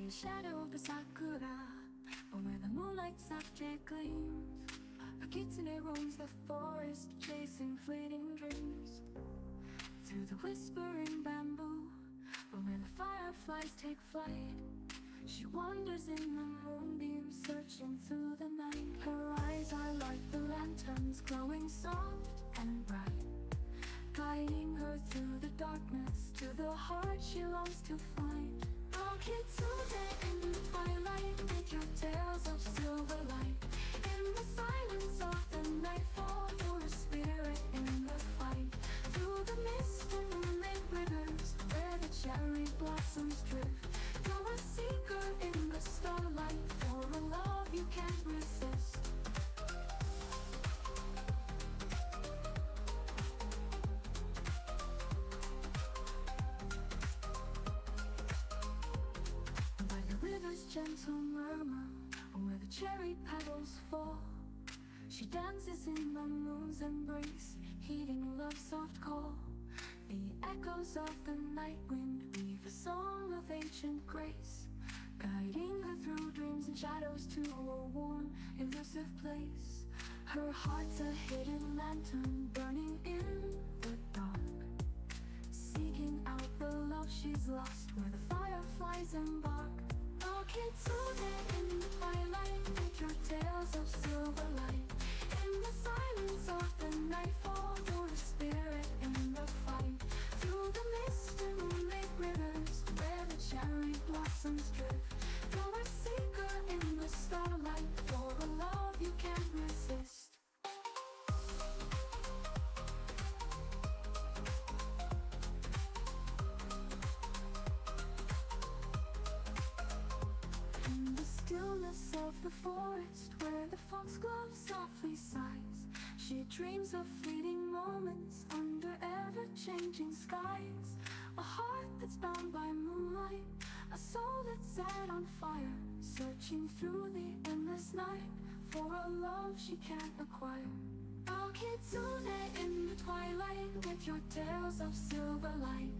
the shadow of the sakura, or where the moonlight softly gleams. A kitsune roams the forest, chasing fleeting dreams. Through the whispering bamboo, or where the fireflies take flight, she wanders in the moonbeam, searching through the night. Her eyes are like the lanterns, glowing soft and bright, guiding her through the darkness to the heart she longs to find. Oh, Kitsune in the twilight, with your tales of silver light. In the silence of the nightfall, you're a spirit in the fight. Through the mist and moonlit rivers, where the cherry blossoms drift, you're a seeker in the starlight, for a love you can't resist. By the river's gentle murmur, where the cherry petals fall, she dances in the moon's embrace, heeding love's soft call. The echoes of the night wind weave a song of ancient grace, guiding her through dreams and shadows to a warm, elusive place. Her heart's a hidden lantern, burning in the dark, seeking out the love she's lost, where the fireflies embark. Oh, Kitsune in the twilight, with your tales of silver light. In the silence of the nightfall, you're a spirit in the fight. Through the mist and moonlit rivers, where the cherry blossoms drift, you're a seeker in the starlight, for a love you can't resist. In the stillness of the forest, where the foxglove softly sighs, she dreams of fleeting moments under ever-changing skies. A heart that's bound by moonlight, a soul that's set on fire, searching through the endless night for a love she can't acquire. Oh, Kitsune in the twilight, with your tales of silver light.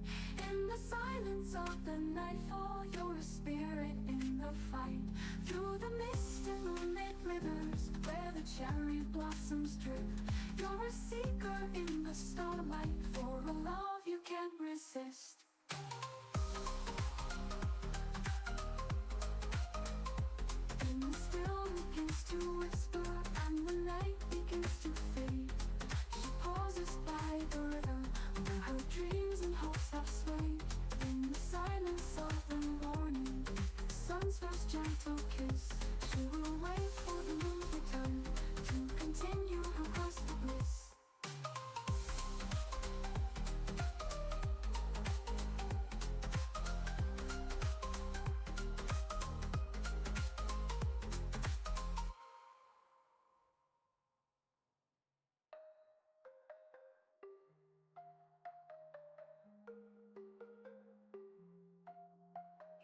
In the silence of the nightfall, you're a spirit in the fight. Through the mist and moonlit rivers, where the cherry blossoms drift, you're a seeker in the starlight, for a love you can't resist. In the still begins to whisper, and the night begins to fade, she pauses by the river, where her dreams and hopes have swayed. In the silence of the morning, the sun's first gentle kiss, she will wait for the moon's return to continue her quest for bliss.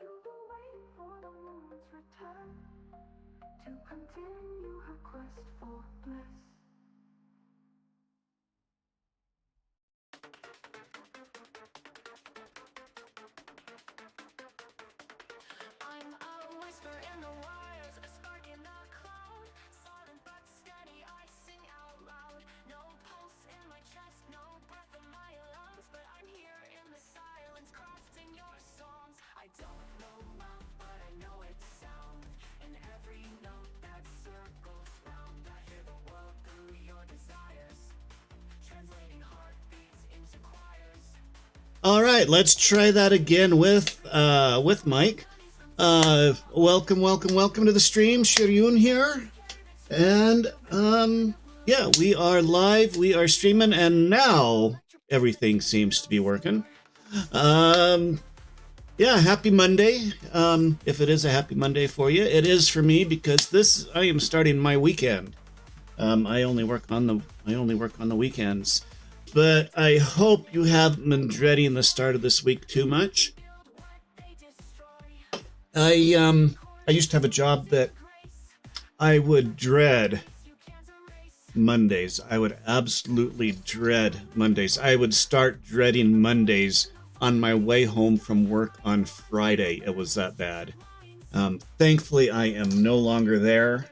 You will wait for the moon's return to continue her quest for bliss. I'm a whisper in the wires, a spark in the cloud. Silent but steady, I sing out loud. No pulse in my chest, no breath in my lungs, but I'm here in the silence, crafting your songs. I don't know love, but I know its sound, and every note that circles round. I hear the world through your desires, translating heartbeats into choirs. All right, let's try that again with Mike. Welcome to the stream. Shiryun here, and yeah, we are live. We are streaming, and now everything seems to be working. Yeah, happy Monday. If it is a happy Monday for you, it is for me because I am starting my weekend. I only work on the weekends. But I hope you haven't been dreading the start of this week too much. I used to have a job that I would dread Mondays. I would absolutely dread Mondays. I would start dreading Mondays on my way home from work on Friday. It was that bad. Thankfully, I am no longer there.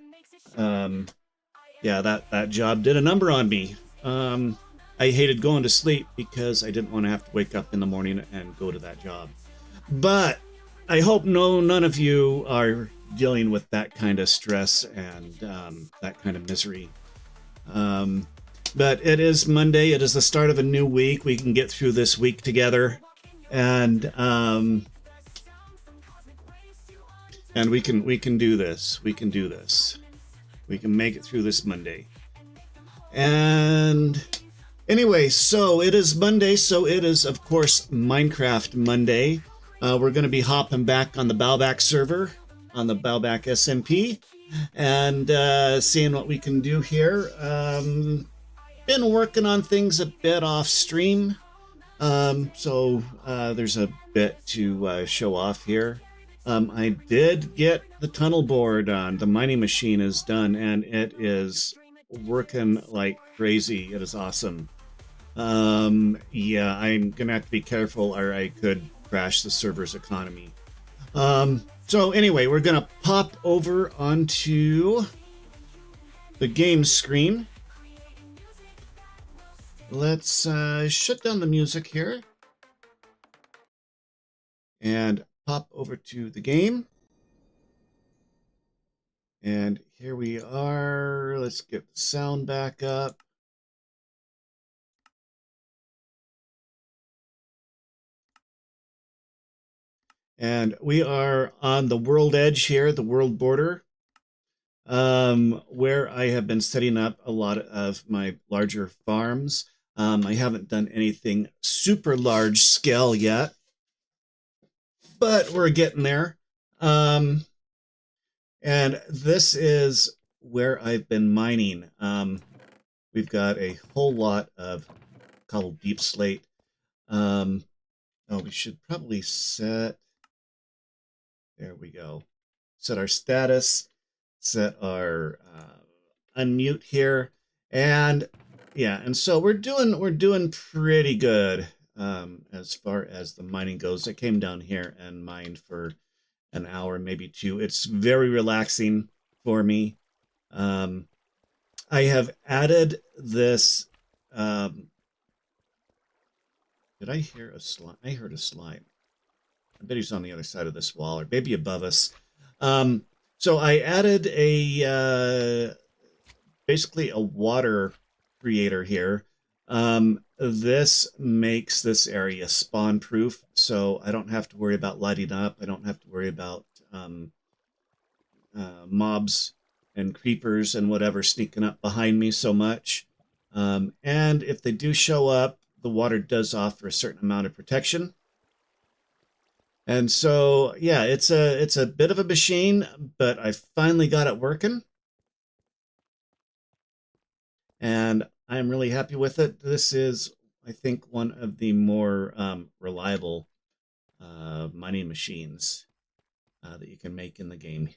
Yeah, that job did a number on me. I hated going to sleep because I didn't want to have to wake up in the morning and go to that job. But I hope none of you are dealing with that kind of stress and that kind of misery. Um, but it is Monday. It is the start of a new week. We can get through this week together, and we can do this. We can do this. We can make it through this Monday. And anyway, so it is Monday. So it is, of course, Minecraft Monday. We're going to be hopping back on the Bowbach server, on the Bowbach SMP, and seeing what we can do here. Been working on things a bit off stream, so there's a bit to show off here. I did get the tunnel board on. The mining machine is done, and it is working like crazy. It is awesome. Yeah, I'm gonna have to be careful, or I could crash the server's economy. So anyway, we're gonna pop over onto the game screen. Let's shut down the music here and pop over to the game. And here we are. Let's get the sound back up. And we are on the world edge here, the world border, where I have been setting up a lot of my larger farms. I haven't done anything super large scale yet, but we're getting there. And this is where I've been mining. We've got a whole lot of cobbled deep slate. Oh, we should probably set, there we go. Set our status, set our unmute here. And yeah, and so we're doing pretty good as far as the mining goes. I came down here and mined for an hour, maybe two. It's very relaxing for me. I have added this. Did I hear a slime? I heard a slime. I bet he's on the other side of this wall, or maybe above us. So I added a basically a water creator here. This makes this area spawn proof, so I don't have to worry about lighting up. I don't have to worry about mobs and creepers and whatever sneaking up behind me so much. And if they do show up, the water does offer a certain amount of protection. And so, yeah, it's a bit of a machine, but I finally got it working. And I'm really happy with it. This is, I think, one of the more reliable mining machines that you can make in the game.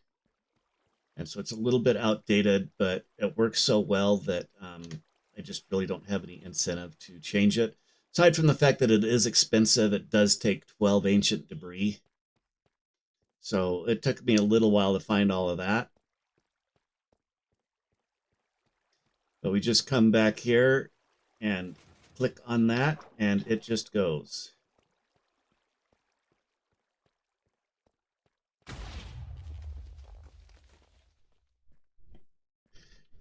And so it's a little bit outdated, but it works so well that I just really don't have any incentive to change it. Aside from the fact that it is expensive, it does take 12 ancient debris. So it took me a little while to find all of that. But we just come back here and click on that, and it just goes.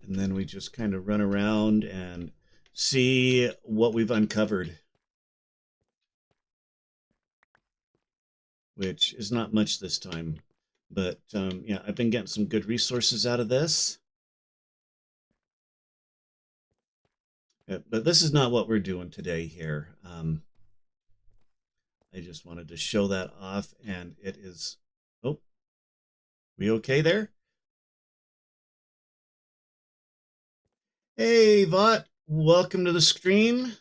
And then we just kind of run around and see what we've uncovered, which is not much this time. But yeah, I've been getting some good resources out of this. But this is not what we're doing today here. I just wanted to show that off, and it is... Oh, we okay there? Hey, Vought, welcome to the stream.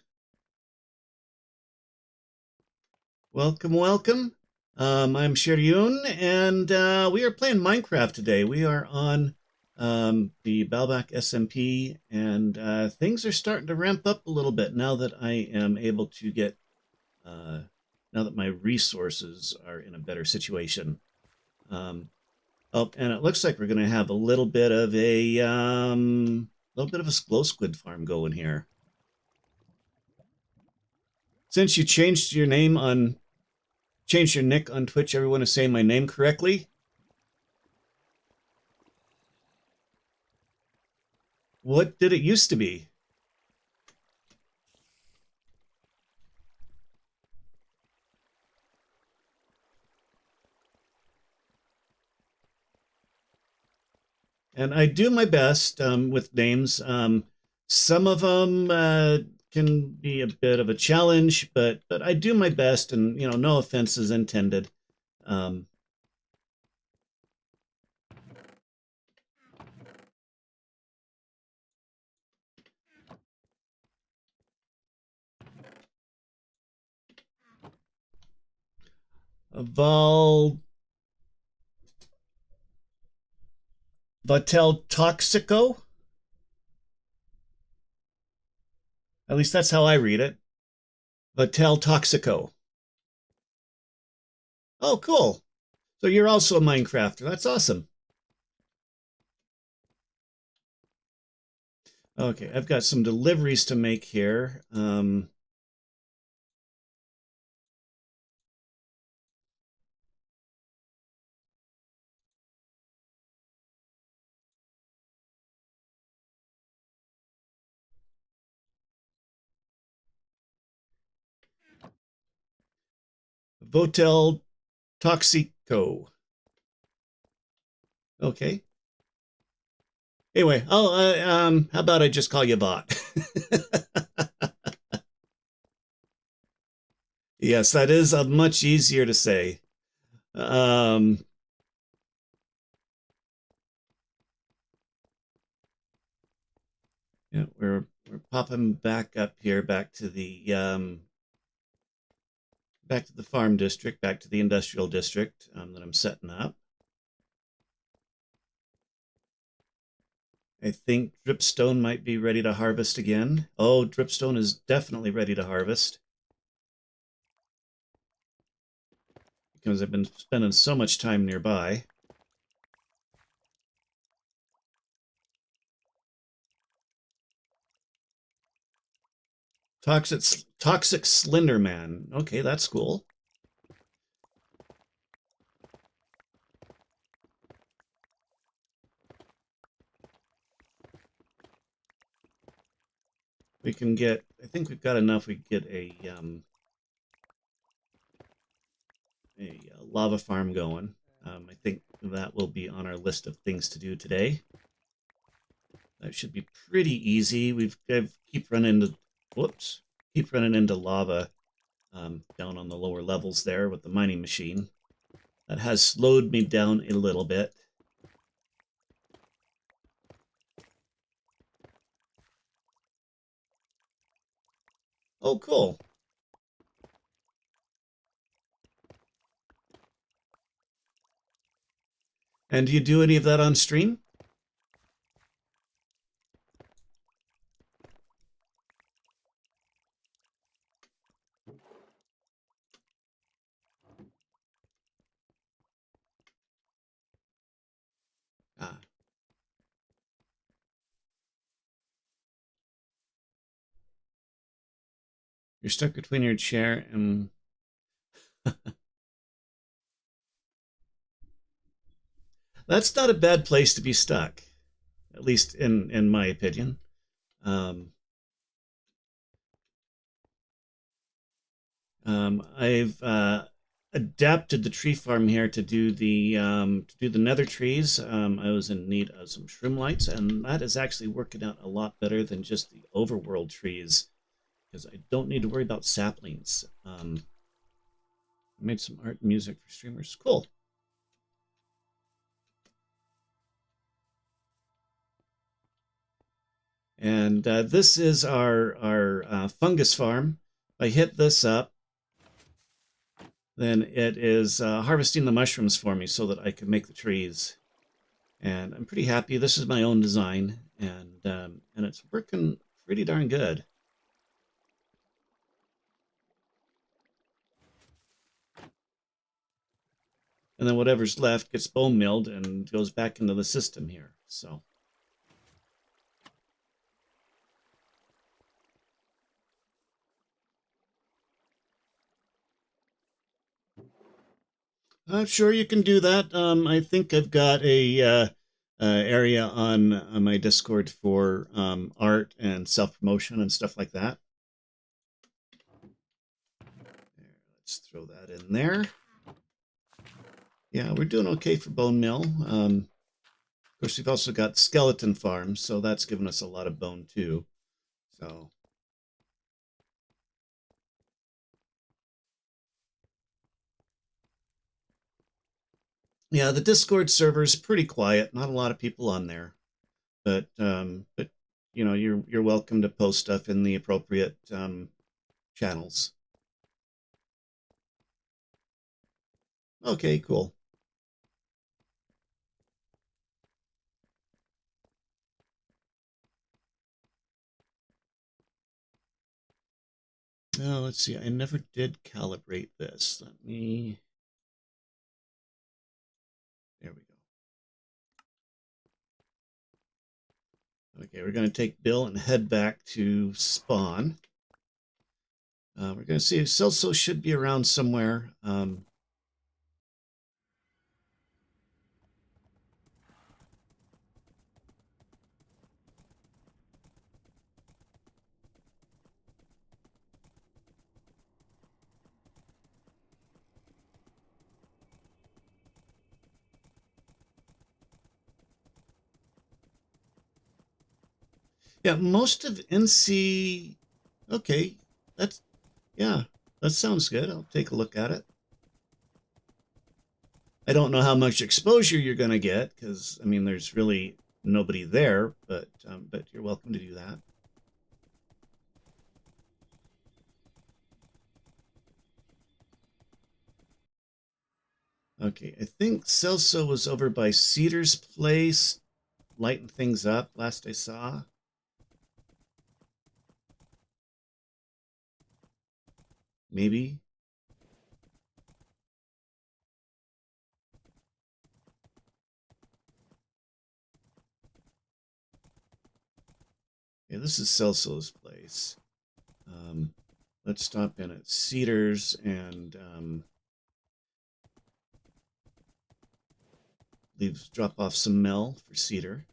Welcome, welcome. I'm Shiryun, and we are playing Minecraft today. We are on the Bowbach SMP, and things are starting to ramp up a little bit now that I am able to get, now that my resources are in a better situation. Oh, and it looks like we're going to have a little bit of a glow squid farm going here. Since you changed your nick on Twitch, everyone is saying my name correctly. What did it used to be? And I do my best with names. Some of them can be a bit of a challenge, but I do my best, and no offense is intended. Um, Val Vatel Toxico. At least that's how I read it. Vatel Toxico. Oh, cool. So you're also a Minecrafter. That's awesome. Okay, I've got some deliveries to make here. Votel Toxico. Okay. Anyway, how about I just call you Bot? Yes, that is much easier to say. Um, yeah, we're popping back up here, back to the farm district, back to the industrial district that I'm setting up. I think dripstone might be ready to harvest again. Oh, dripstone is definitely ready to harvest because I've been spending so much time nearby. Toxic Slender Man. Okay, that's cool. We can get. I think we've got enough. We can get a lava farm going. I think that will be on our list of things to do today. That should be pretty easy. I keep running into lava down on the lower levels there with the mining machine. That has slowed me down a little bit. Oh, cool. And do you do any of that on stream? Ah. You're stuck between your chair and... That's not a bad place to be stuck, at least in my opinion. I've adapted the tree farm here to do the nether trees. I was in need of some shroom lights, and that is actually working out a lot better than just the overworld trees because I don't need to worry about saplings. I made some art and music for streamers. Cool. And this is our fungus farm. If I hit this up, then it is harvesting the mushrooms for me so that I can make the trees. And I'm pretty happy. This is my own design, and it's working pretty darn good. and then whatever's left gets bone milled and goes back into the system here. So I'm sure you can do that. I think I've got a area on my Discord for art and self promotion and stuff like that. There, let's throw that in there. Yeah, we're doing okay for bone mill. Of course, we've also got skeleton farms, so that's given us a lot of bone too. So yeah, the Discord server is pretty quiet. Not a lot of people on there, but you know, you're welcome to post stuff in the appropriate channels. Okay, cool. Now let's see. I never did calibrate this. Let me. There we go. Okay, we're going to take Bill and head back to spawn. We're going to see if Celso should be around somewhere. Yeah, most of NC. Okay, that's yeah, that sounds good. I'll take a look at it. I don't know how much exposure you're going to get because I mean, there's really nobody there, but you're welcome to do that. Okay, I think Celso was over by Cedar's place, lighting things up. Last I saw. Maybe. Yeah, this is Celso's place. Um, let's stop in at Cedars and drop off some Mel for Cedar.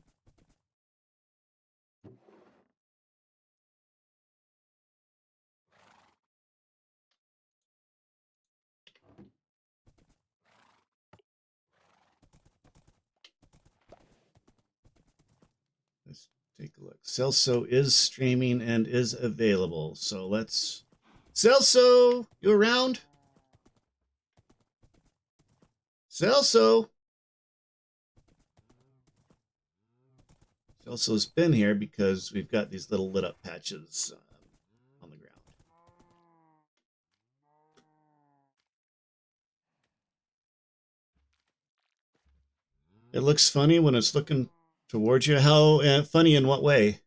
Let's take a look. Celso is streaming and is available. So let's. Celso, you around? Celso. Celso's been here because we've got these little lit up patches on the ground. It looks funny when it's looking towards you. How funny in what way?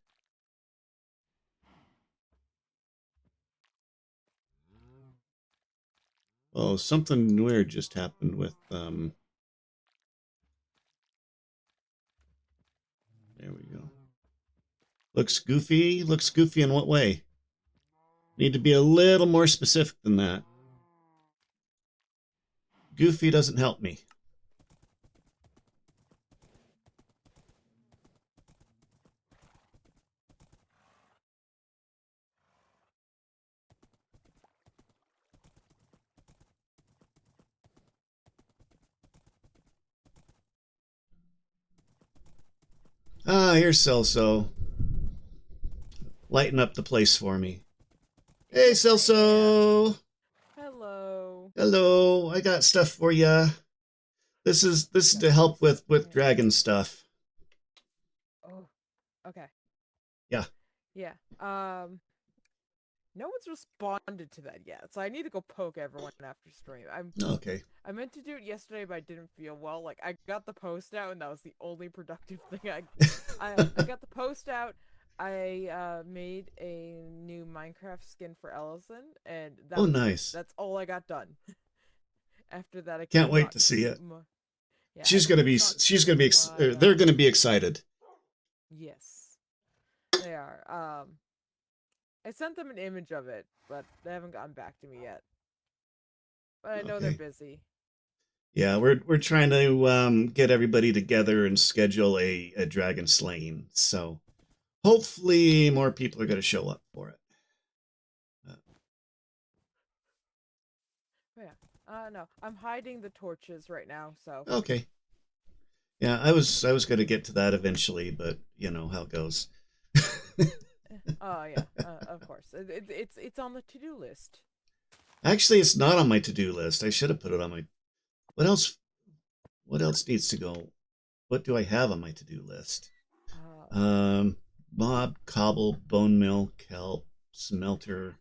Oh, something weird just happened with there we go. Looks goofy. Looks goofy in what way? Need to be a little more specific than that. Goofy doesn't help me. Ah, here's Celso. Lighten up the place for me. Hey, Celso. Hello. Hello. I got stuff for you. This is to help with dragon stuff. Oh, okay. Yeah. Yeah. No one's responded to that yet, so I need to go poke everyone after stream. Okay. I meant to do it yesterday, but I didn't feel well. Like I got the post out, and that was the only productive thing I got the post out. I made a new Minecraft skin for Ellison, and that Oh, was it. nice. That's all I got done. After that, I Can't could wait not to see keep it. my. Yeah, I She's gonna could be. not She's gonna keep be. my. They're gonna be excited. Yes, they are. I sent them an image of it, but they haven't gotten back to me yet. But I know they're Okay. busy. Yeah, we're trying to get everybody together and schedule a dragon slaying. So hopefully more people are going to show up for it. But yeah. No, I'm hiding the torches right now, so. Okay. Yeah, I was going to get to that eventually, but you know how it goes. Oh yeah, of course. It's on the to-do list. Actually, it's not on my to-do list. I should have put it on my. What else? What else needs to go? What do I have on my to-do list? Uh, Um, Mob, cobble, bone mill, kelp, smelter.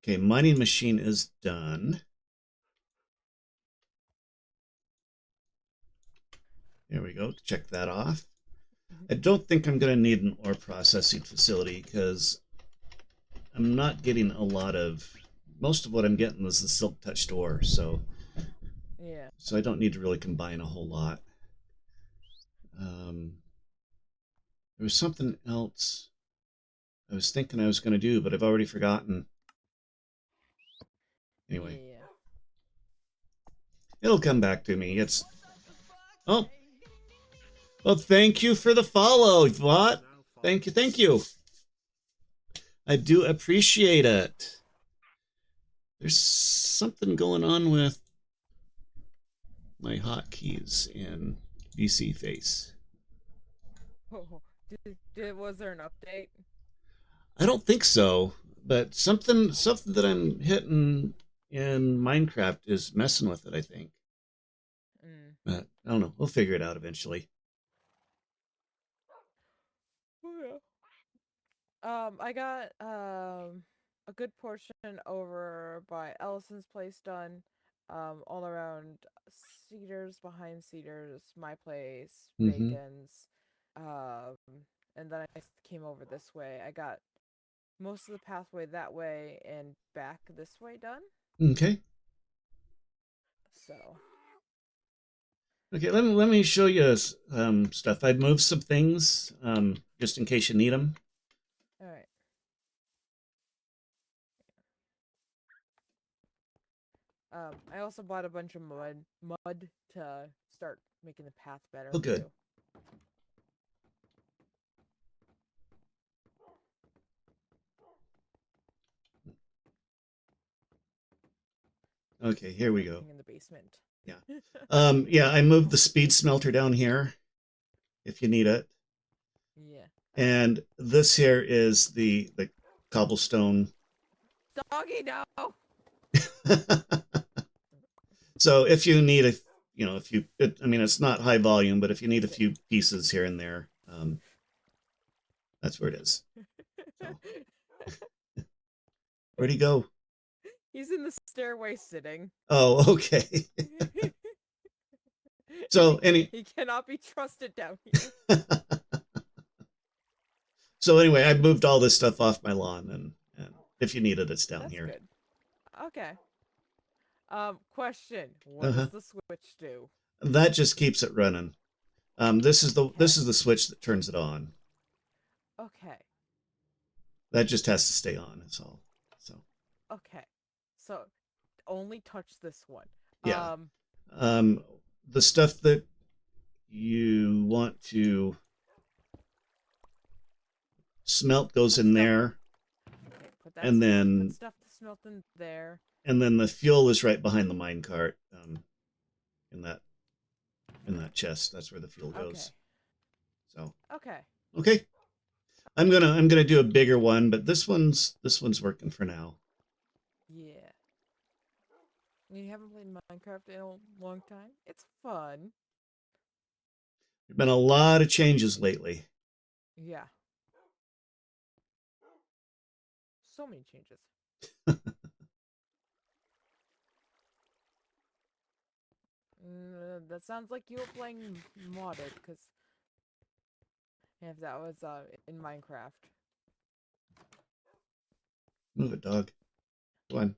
Okay, mining machine is done. There we go. Check that off. I don't think I'm going to need an ore processing facility because I'm not getting a lot of. Most of what I'm getting is the silk touched ore, yeah. so I don't need to really combine a whole lot. Um, there was something else I was thinking I was going to do, but I've already forgotten. Anyway, Yeah. it'll come back to me. It's oh well. Thank you for the follow, What? Thank you, thank you. I do appreciate it. There's something going on with my hotkeys in VC Face. Oh, was there an update? I don't think so, but something that I'm hitting in Minecraft is messing with it, I think. Mm. But I don't know. We'll figure it out eventually. Oh, yeah. I got a good portion over by Ellison's place done. All around Cedars, behind Cedars, my place, Mm-hmm. Bacon's. Um, and then I came over this way. I got most of the pathway that way and back this way done. Okay. So. Okay. Let me show you stuff. I'd moved some things just in case you need them. All right. I also bought a bunch of mud to start making the path better Oh, good. too. Okay. Here we go. Everything in the basement. Yeah. Yeah. I moved the speed smelter down here if you need it. Yeah. And this here is the cobblestone. Doggy, no. So if you need a, if you, I mean, it's not high volume, but if you need a Yeah. few pieces here and there, that's where it is. So where'd he go? He's in the stairway sitting. Oh, okay. So He cannot be trusted down here. so anyway, I moved all this stuff off my lawn, and if you need it, it's down That's here. good. Okay. Question. What Uh-huh. does the switch do? That just keeps it running. This is the Okay. switch that turns it on. Okay. That just has to stay on. That's all. So Okay. So only touch this one. yeah. Um, the stuff that you want to smelt goes Put in stuff. there, Okay, and put then stuff to smelt in there. the fuel is right behind the mine cart, in that chest. That's where the fuel Okay. goes. So Okay. okay, I'm gonna do a bigger one, but this one's working for now. Yeah. You haven't played Minecraft in a long time? It's fun. There've been a lot of changes lately. Yeah. So many changes. That sounds like you were playing modded, because if that was in Minecraft. Move it, dog. Go on.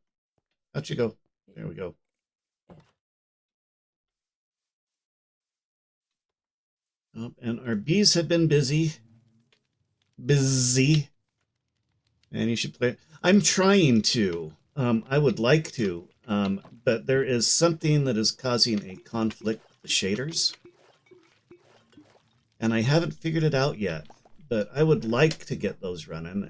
Out you go. There we go. Oh, and our bees have been busy. Busy. And you should play. I'm trying to. I would like to. But there is something that is causing a conflict with the shaders. And I haven't figured it out yet. But I would like to get those running,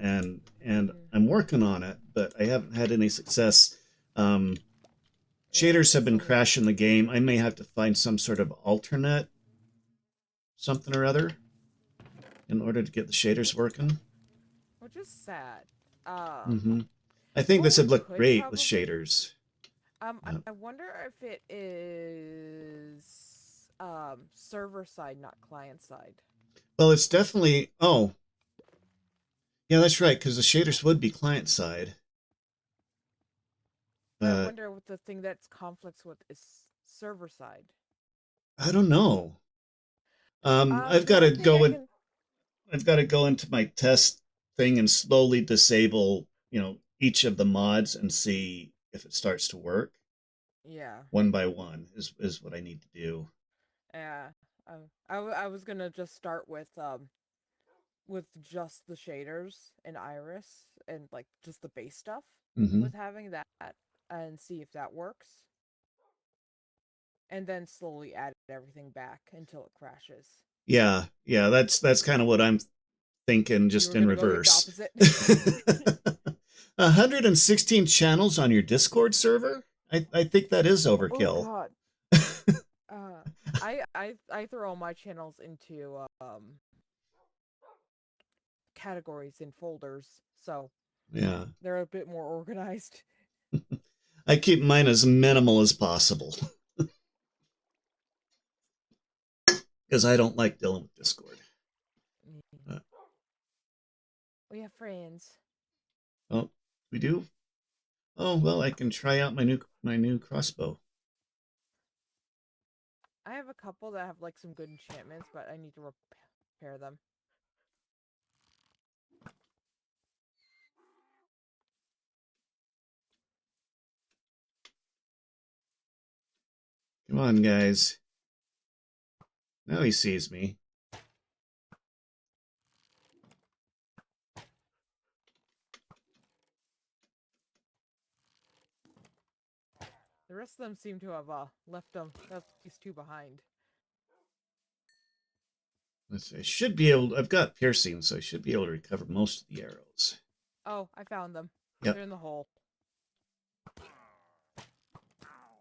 and I'm working on it, but I haven't had any success. Um, Yeah, Shaders have there's been some, crashing the game. I may have to find some sort of alternate something or other in order to get the shaders working. which is sad. hmm I think What this we would look could great with probably, shaders. I wonder if it is server side, not client side. Well, it's definitely. Oh, yeah, that's right, because the shaders would be client side. But I But wonder what the thing that's conflicts with is server side. I don't know. I've The got to only thing go I in. can, I've got to go into my test thing and slowly disable, each of the mods and see if it starts to work yeah, one by one is what I need to do. yeah. I was gonna just start with just the shaders and iris and like just the base stuff hmm with having that and see if that works, and then slowly add everything back until it crashes. Yeah, yeah, that's kind of what I'm thinking, You just were in gonna go the reverse. opposite. 116 channels on your Discord server? I think that is Oh overkill. God. Uh, I throw all my channels into categories in folders, so Yeah. they're a bit more organized. I keep mine as minimal as possible because I don't like dealing with Discord. Uh, We have friends. oh, we do? Oh, well, I can try out my new crossbow. I have a couple that have like some good enchantments, but I need to repair them. Come on, guys. Now he sees me. The rest of them seem to have left these two behind. Let's see. I should be able. I've got piercing, so I should be able to recover most of the arrows. Oh, I found them. Yep. They're in the hole.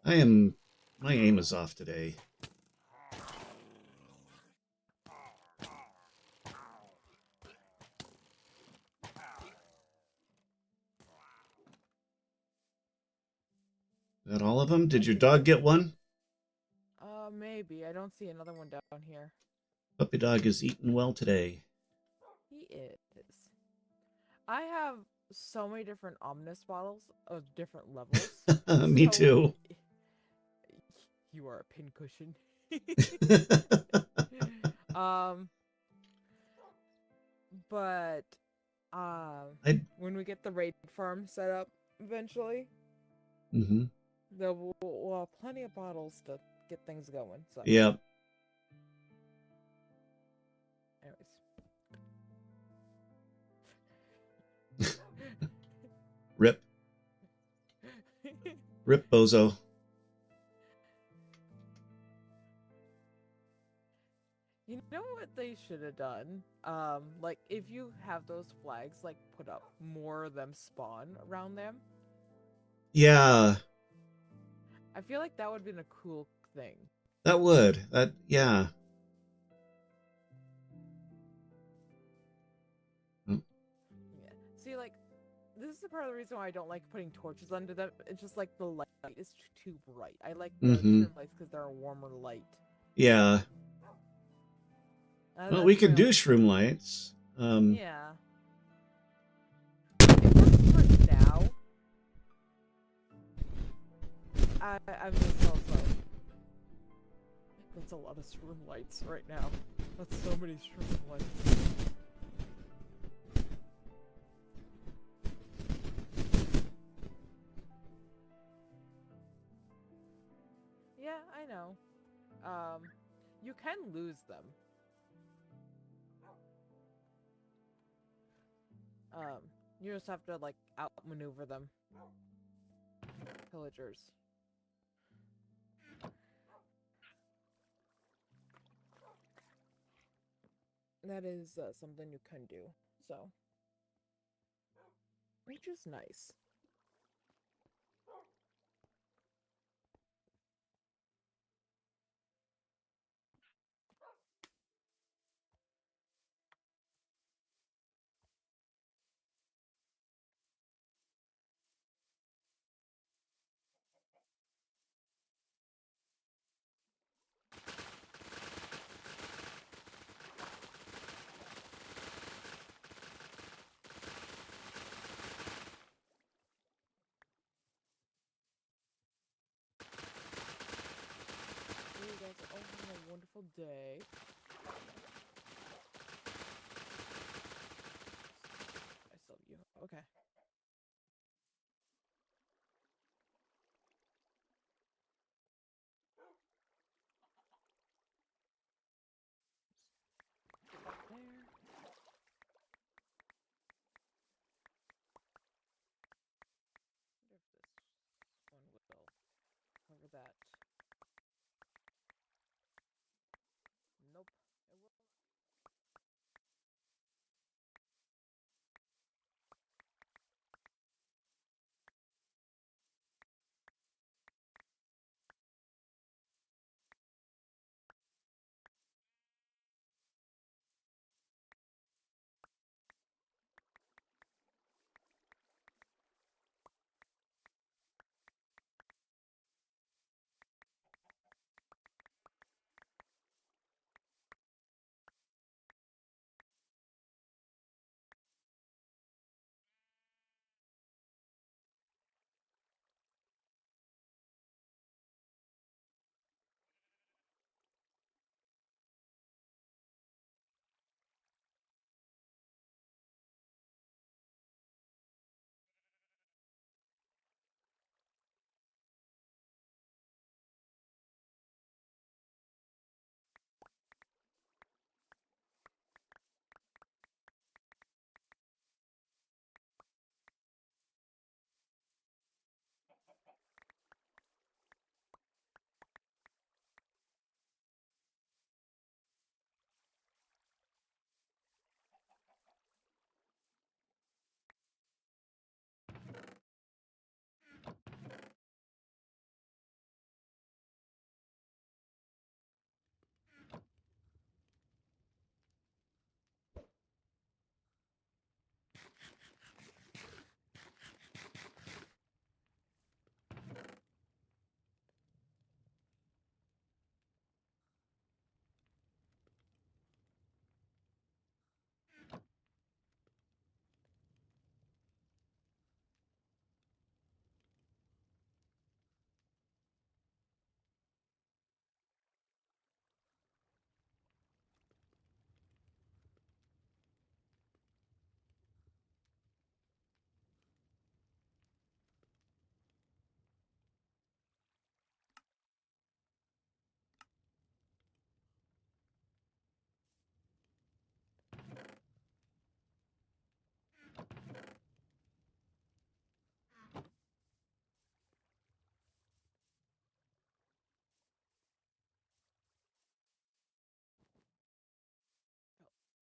I am. My aim is off today. Is that all of them? Did I your think dog that's get it. one? Maybe. I don't see another one down here. Puppy dog is eating well today. He is. I have so many different Omnis bottles of different levels. Me So too. you are a pincushion. um, but I. when we get the raid farm set up eventually, Mm-hmm. we'll have plenty of bottles to get things going. So, Yep. Rip. anyways. Rip bozo. You know what they should have done? Like if you have those flags, like put up more of them spawn around them. Yeah, I feel like that would have been a cool thing. that would. Yeah. Mm, Yeah. See, like this is part of the reason why I don't like putting torches under them. It's just like the light is too bright. I like the Mm-hmm. shroom lights because they're a warmer light. Yeah. Well, we That's my could do only. shroom lights. Yeah. It works for now. I'm gonna tell so. That's a lot of shroom lights right now. That's so many shroom lights. Yeah, I know. You can lose them. You just have to like outmaneuver them. Pillagers. That is something you can do. So, which is nice. You guys are all having a wonderful day. I still have you. Okay. Get back there. Wonder if this one will cover that. Nope. It will.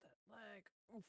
Felt that lag. Oof.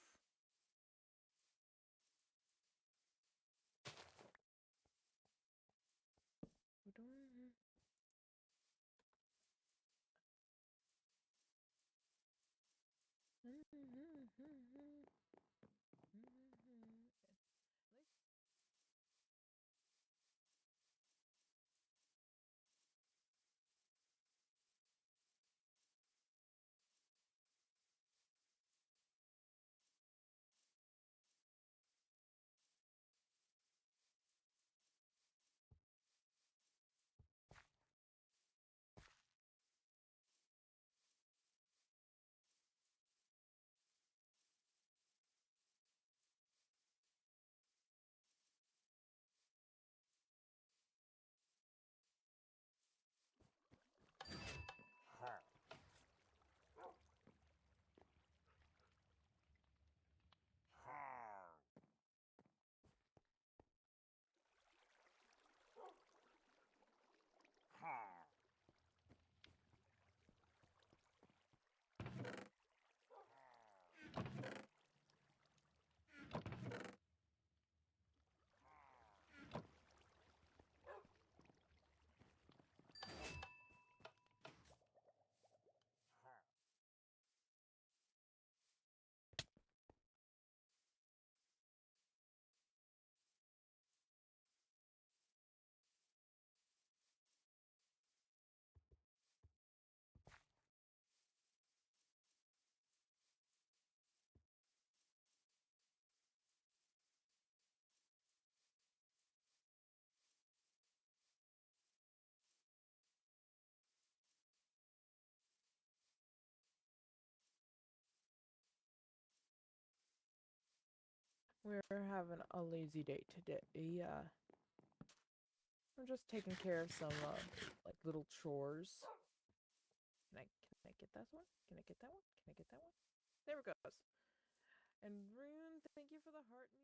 We're having a lazy day today. I'm just taking care of some like little chores. Can I get that one? Can I get that one? Can I get that one? There it goes. And Rune, thank you for the heart me.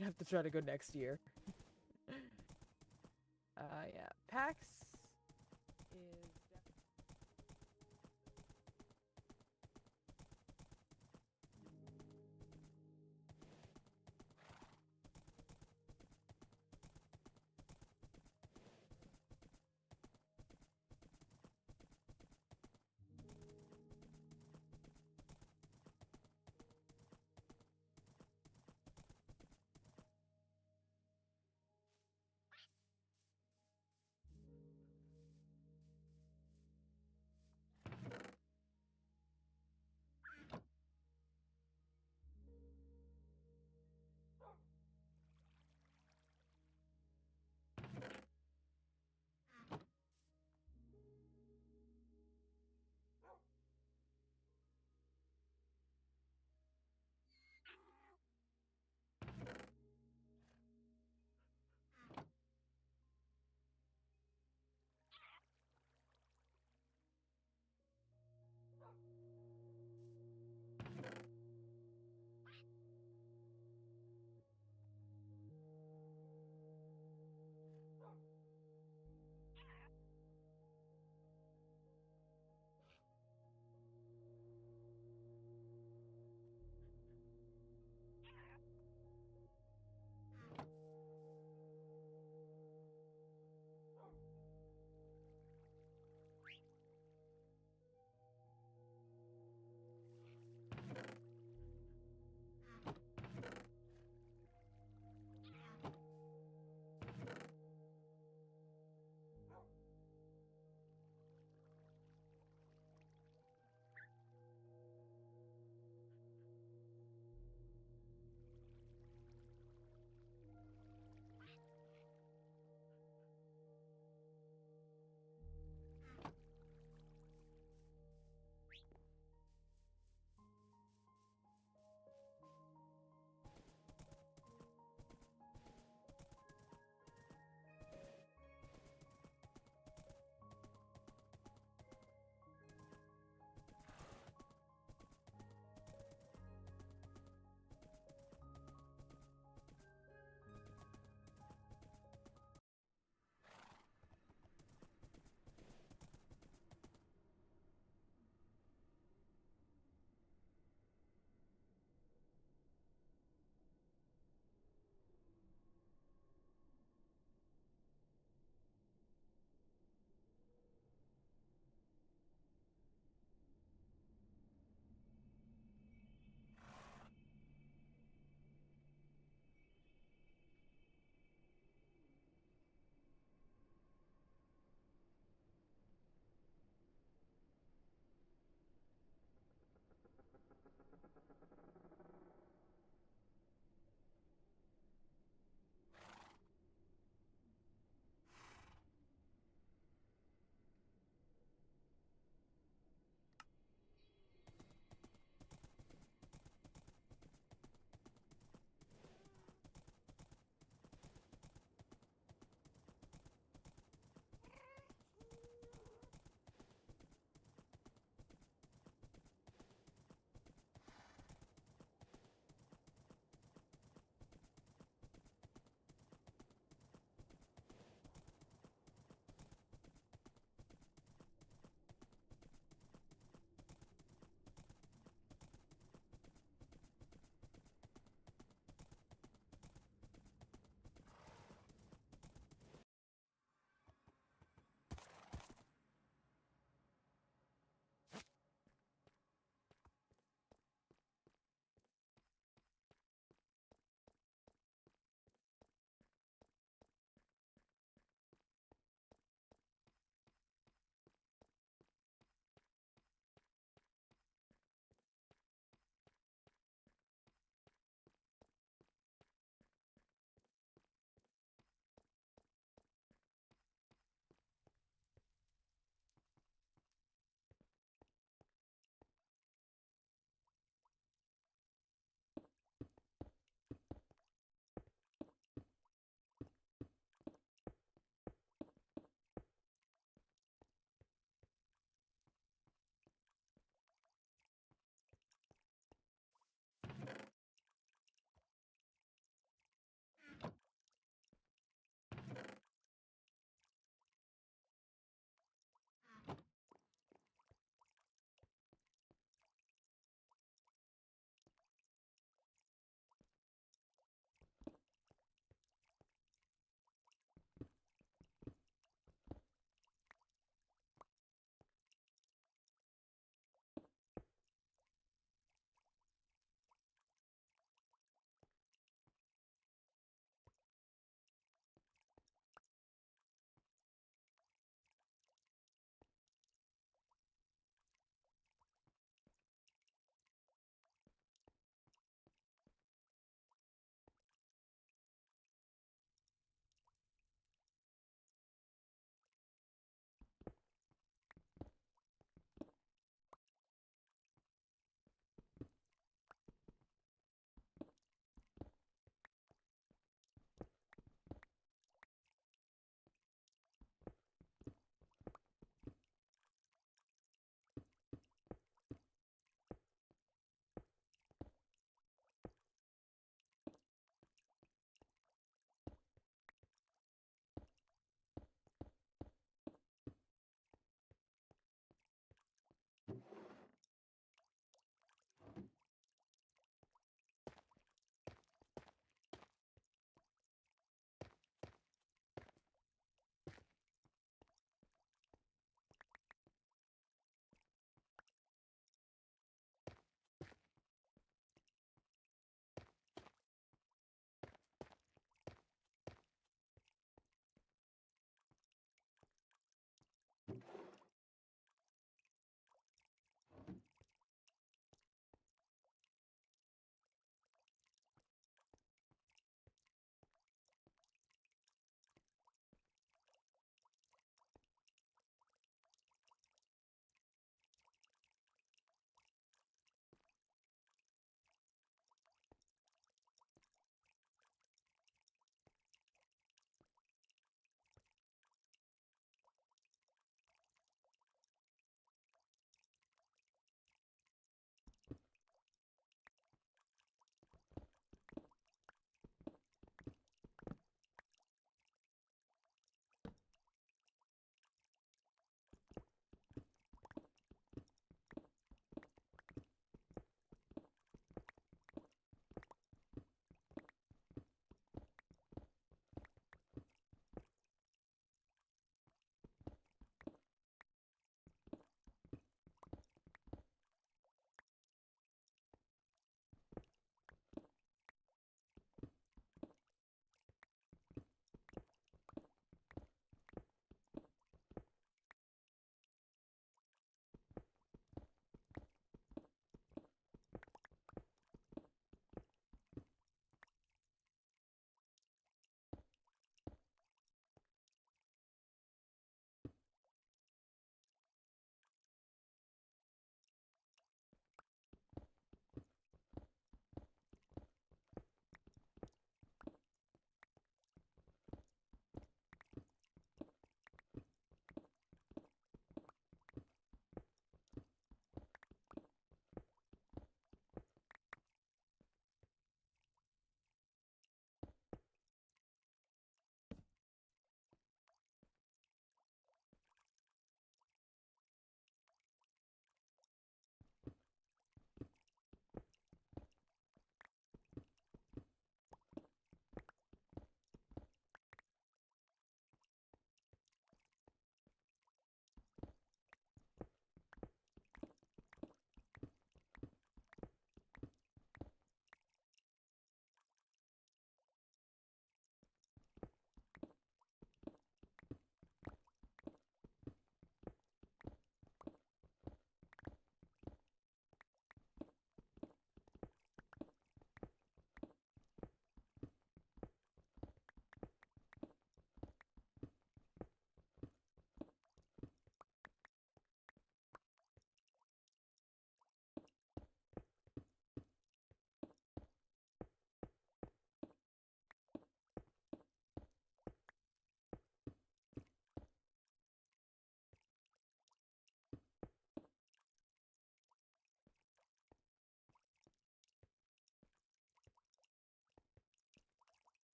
gonna have to try to go next year. Yeah. PAX is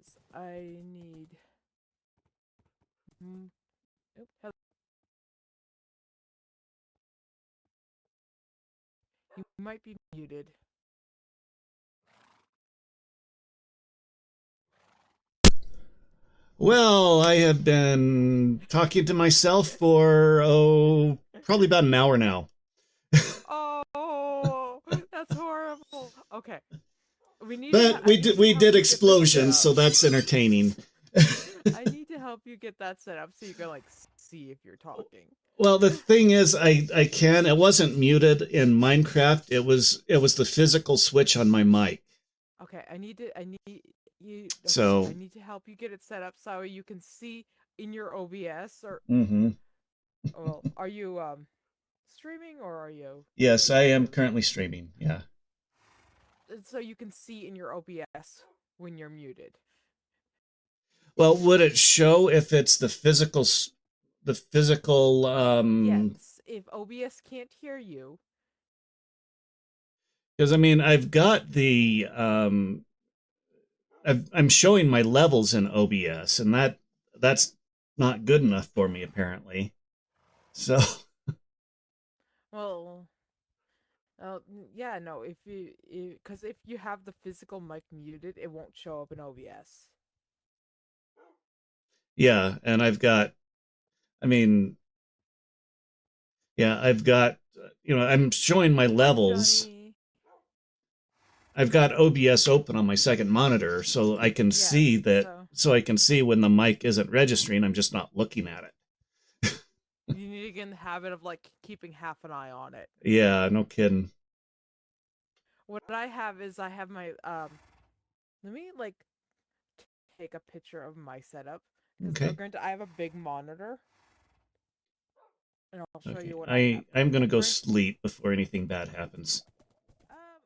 is I need. Mm, oh, you might be muted. Well, I have been talking to myself for, probably about an hour now. Oh, that's horrible. Okay, we need to. But I we need did to we help did you get this set explosions, up. so that's entertaining. I need to help you get that set up so you can like see if you're talking. Well, the thing is, I can. It wasn't muted in Minecraft. It was the physical switch on my mic. Okay, I need to. I need you. Okay, I So, need to help you get it set up so you can see in your OBS or. hmm Well, are you streaming or are you yes, I am or currently streaming. Yeah. so you can see in your OBS when you're muted? Well, would it show if it's the physical? Yes, if OBS can't hear you. Because I mean, I've got I'm showing my levels in OBS, and that's not good enough for me apparently. So Well, yeah, no. If you, because if you have the physical mic muted, it won't show up in OBS. yeah, and I mean, yeah, I've got, I'm showing my Hi, levels. Johnny. I've got OBS open on my second monitor, so I can Yes. see that. So So I can see when the mic isn't registering. I'm just not looking at it. you need to get in the habit of like keeping half an eye on it. Yeah, no kidding. What I have is I have my let me like take a picture of my setup because Okay. granted I have a big monitor and I'll show Okay. you what I I have I'm going. gonna Like go for instance, sleep before anything bad happens. I have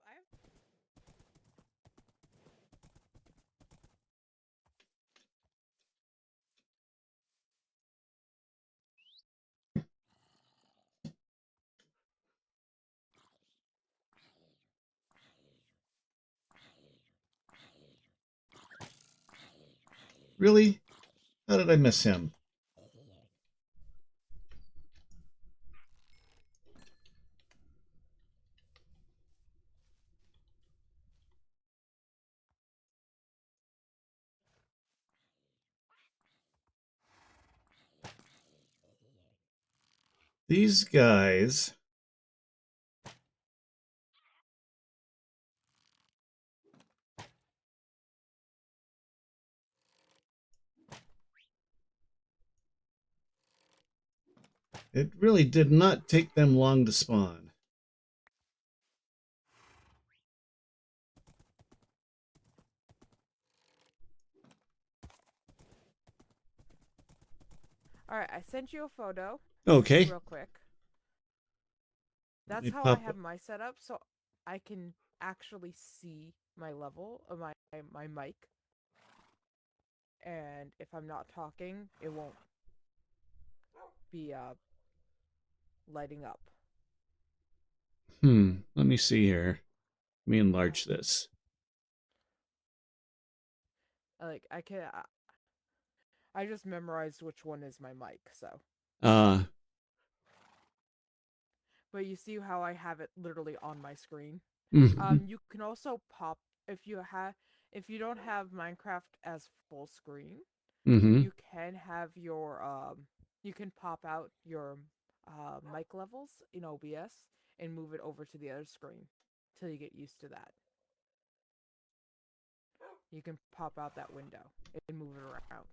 Really? How did I miss him? These guys. It really did not take them long to spawn. all right. I sent you a photo Okay. real quick. Let That's me how I pop. have my setup, so I can actually see my level of my mic. And if I'm not talking, it won't be lighting up. Let me see here. Let me enlarge this. Like I can, I just memorized which one is my mic. So, Uh, but you see how I have it literally on my screen. mm-hmm, You can also pop if you don't have Minecraft as full screen, mm-hmm. you can have your you can pop out your mic levels in OBS and move it over to the other screen till you get used to that. You can pop out that window and move it around.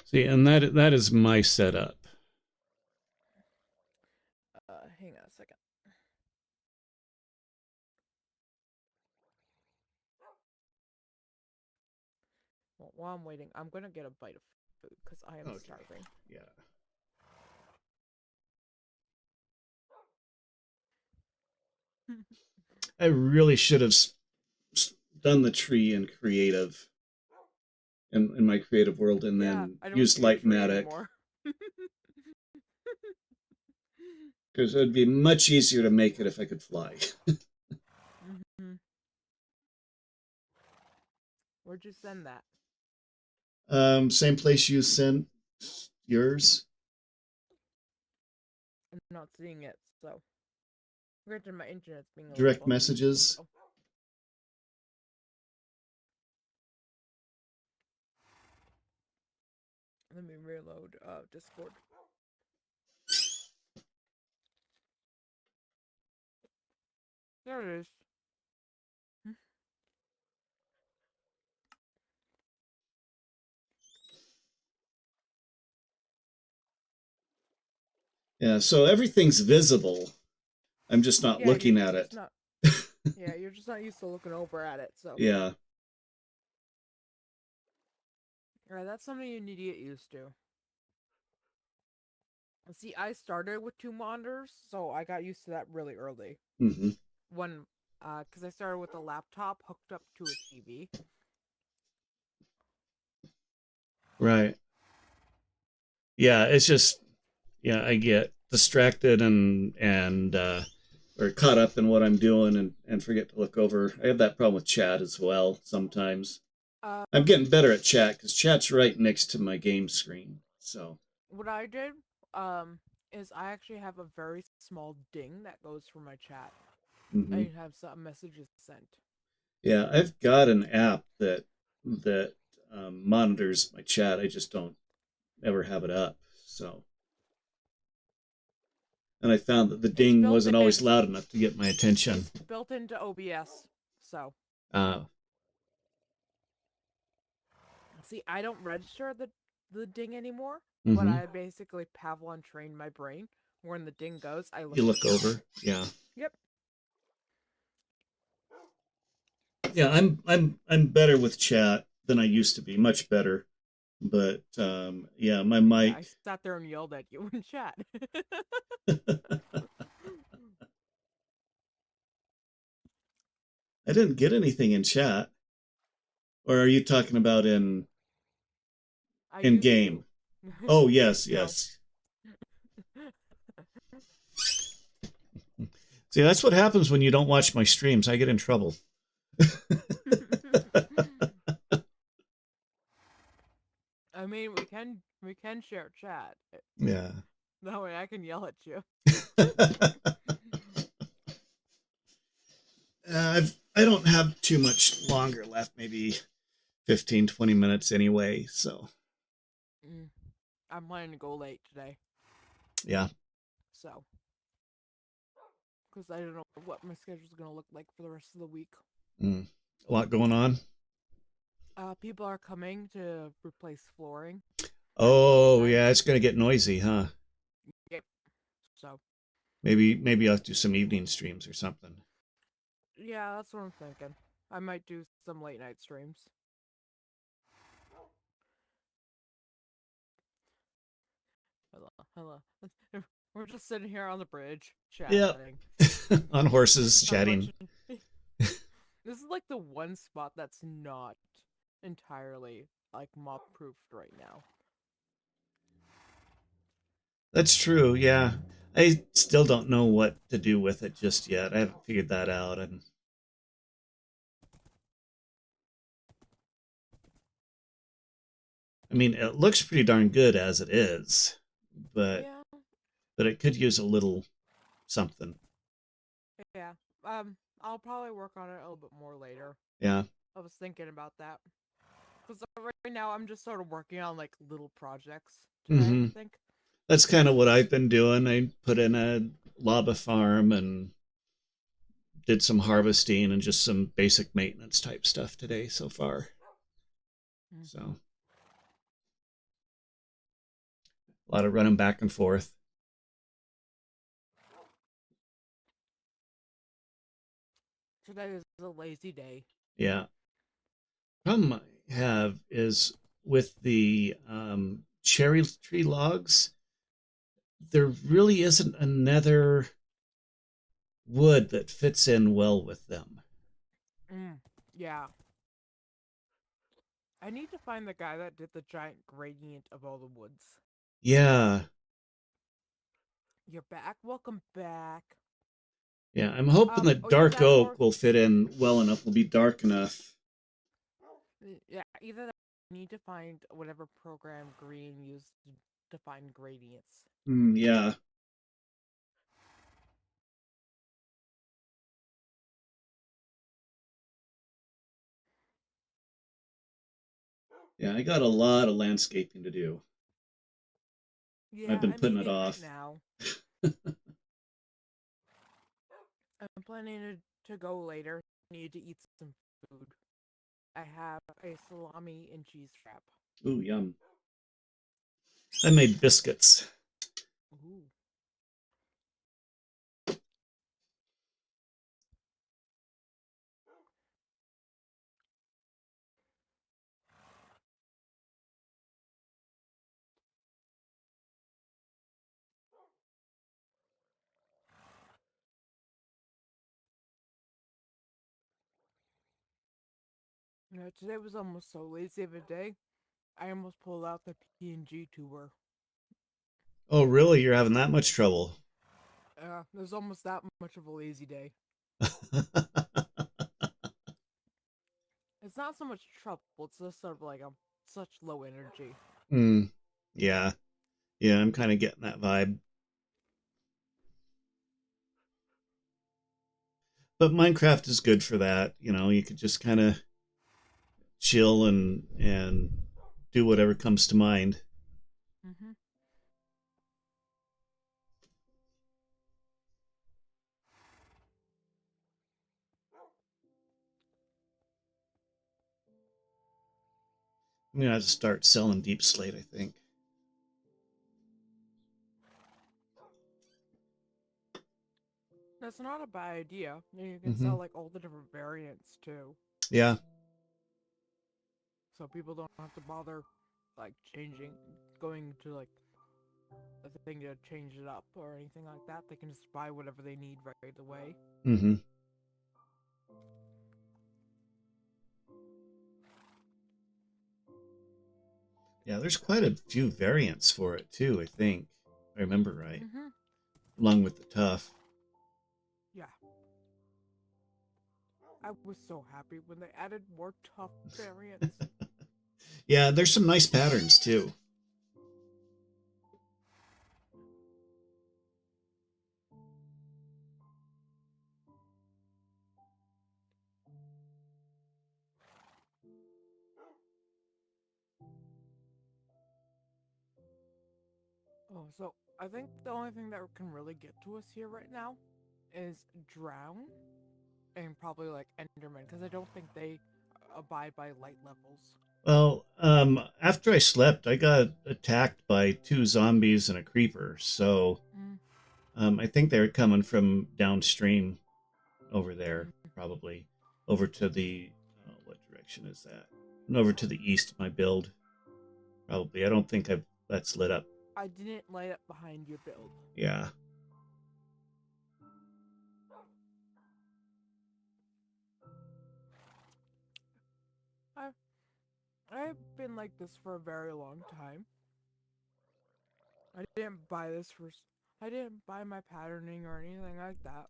See, and that is my setup. Hang on a second. Well, while I'm waiting, I'm gonna get a bite of food because I am Okay. starving. Yeah. I really should have done the tree in creative, in my creative world, and Yeah, then I don't used see a tree Lightmatic, anymore. because it would be much easier to make it if I could fly. Mhm. Where'd you send that? Same place you sent yours. I'm not seeing it, so. Granted, my internet's being a little Direct funky. messages. So. Let me reload Discord. There it is. Yeah, so everything's visible. I'm just not Yeah, looking you're at just it. not. Yeah, you're just not used to looking over at it, so. Yeah. Alright, that's something you need to get used to. See, I started with 2 monitors, so I got used to that really early. Mm-hmm. When, because I started with a laptop hooked up to a TV. Right. Yeah, it's just yeah, I get distracted and or caught up in what I'm doing and forget to look over. I have that problem with chat as well sometimes. I'm Um, getting better at chat because chat's right next to my game screen. So what I did, um, is I actually have a very small ding that goes for my chat. hmm I have some messages sent. yeah, I've got an app that monitors my chat. I just don't ever have it up. So and I found that the It's ding built wasn't always in. loud enough to get my attention. It's built into OBS, so. Uh, See, I don't register the ding anymore, but hmm I basically Pavlov trained my brain. When the ding goes, I look You look over. over. Yeah. Yep. Yeah, So, I'm better with chat than I used to be, much better. But yeah, my yeah, I mic. sat there and yelled at you in chat. I didn't get anything in chat. Or are you talking about I in used to. game? Oh yes, No. yes. See, that's what happens when you don't watch my streams. I get in trouble. I mean, we can share chat. Yeah. That way I can yell at you. I don't have too much longer left, maybe 15, 20 minutes anyway. So I'm planning to go late today, yeah. so because I don't know what my schedule's gonna look like for the rest of the week. Mm. A lot going on. People are coming to replace flooring at the Oh playtime. yeah, it's gonna get noisy, huh? Yep. So Maybe I'll do some evening streams or something. yeah, that's what I'm thinking. I might do some late night streams. Hello, hello. We're just sitting here on the bridge Yep. chatting. On horses Not much. chatting. This is like the one spot that's not entirely like mob proofed right now. That's true. Yeah. I still don't know what to do with it just yet. I haven't figured that out. And I mean, it looks pretty darn good as it is, but Yeah, but it could use a little something. yeah. I'll probably work on it a little bit more later. Yeah. I was thinking about that because right now I'm just sort of working on like little projects today. hmm I think. That's kind of what I've been doing. I put in a lava farm and did some harvesting and just some basic maintenance type stuff today so far. Mm-hmm. So a lot of running back and forth. Today is a lazy day. Yeah. Problem I have is with the cherry tree logs, there really isn't another wood that fits in well with them. Yeah. I need to find the guy that did the giant gradient of all the woods. Yeah. You're back. Welcome back. Yeah. I'm hoping that Oh yeah, dark that oak horse. will fit in well enough, will be dark enough. Yeah, either that or you need to find whatever program Green used to find gradients. Yeah. Yeah, I got a lot of landscaping to do. I've Yeah, been I putting mean it it right off. now. I'm planning to go later. Need to eat some food. I have a salami and cheese wrap. Ooh, yum. I made biscuits. Ooh. You know, today was almost so lazy of a day. I almost pulled out the PNG tour. Oh, really? You're having that much trouble? It was almost that much of a lazy day. It's not so much trouble. It's just sort of like a such low energy. mm, yeah. Yeah, I'm kind of getting that vibe. But Minecraft is good for that. You know, you could just kind of chill and do whatever comes to mind. Mm-hmm. I'm gonna have to start selling deep slate, I think. That's not a bad idea. You can Hmm. sell like all the different variants too, Yeah. so people don't have to bother like changing, going to like a thing to change it up or anything like that. They can just buy whatever they need right away. Hmm. Yeah, there's quite a few variants for it too, I think. If I remember right. Mm-hmm. Along with the tough. Yeah. I was so happy when they added more tough variants. Yeah, there's some nice patterns too. Oh, so I think the only thing that can really get to us here right now is drown and probably like Enderman because I don't think they abide by light levels. Well, after I slept, I got attacked by two zombies and a creeper. So Mm, I think they're coming from downstream over there, mm. probably over to the what direction is that? And over to the east. My build, probably. I don't think I've that's lit up. I didn't light up behind your build. Yeah. I I've been like this for a very long time. I didn't buy this for. I didn't buy my patterning or anything like that.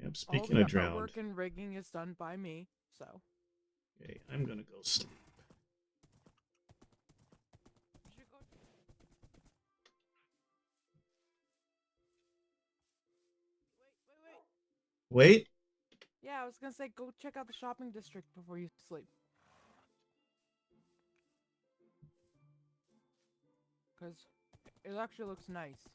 Yep. All Speaking the of drowned, artwork and rigging is done by me. So. okay, I'm gonna go sleep. You should go. Wait. Wait. Yeah, I was gonna say go check out the shopping district before you sleep. Cause it actually looks nice.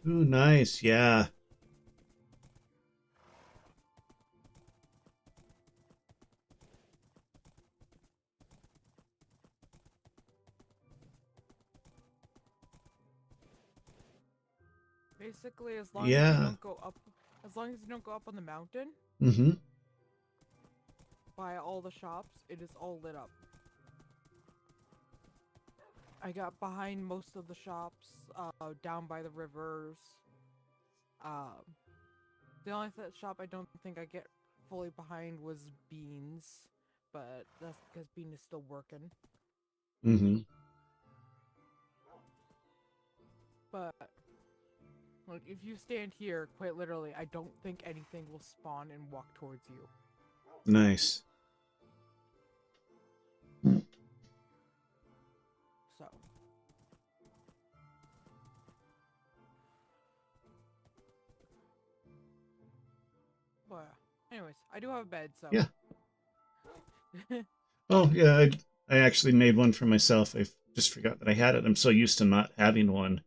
Ooh, nice. Yeah. Basically, as long as you Yeah. don't go up, as long as you don't go up on the mountain Mm-hmm. by all the shops, it is all lit up. I got behind most of the shops, down by the rivers. Um, the only shop I don't think I get fully behind was Beans, but that's because Bean is still working. Mm-hmm. But like, if you stand here, quite literally, I don't think anything will spawn and walk towards you. Nice. So, but anyways, I do have a bed, so Yeah. Oh, yeah. I actually made one for myself. I just forgot that I had it. I'm so used to not having one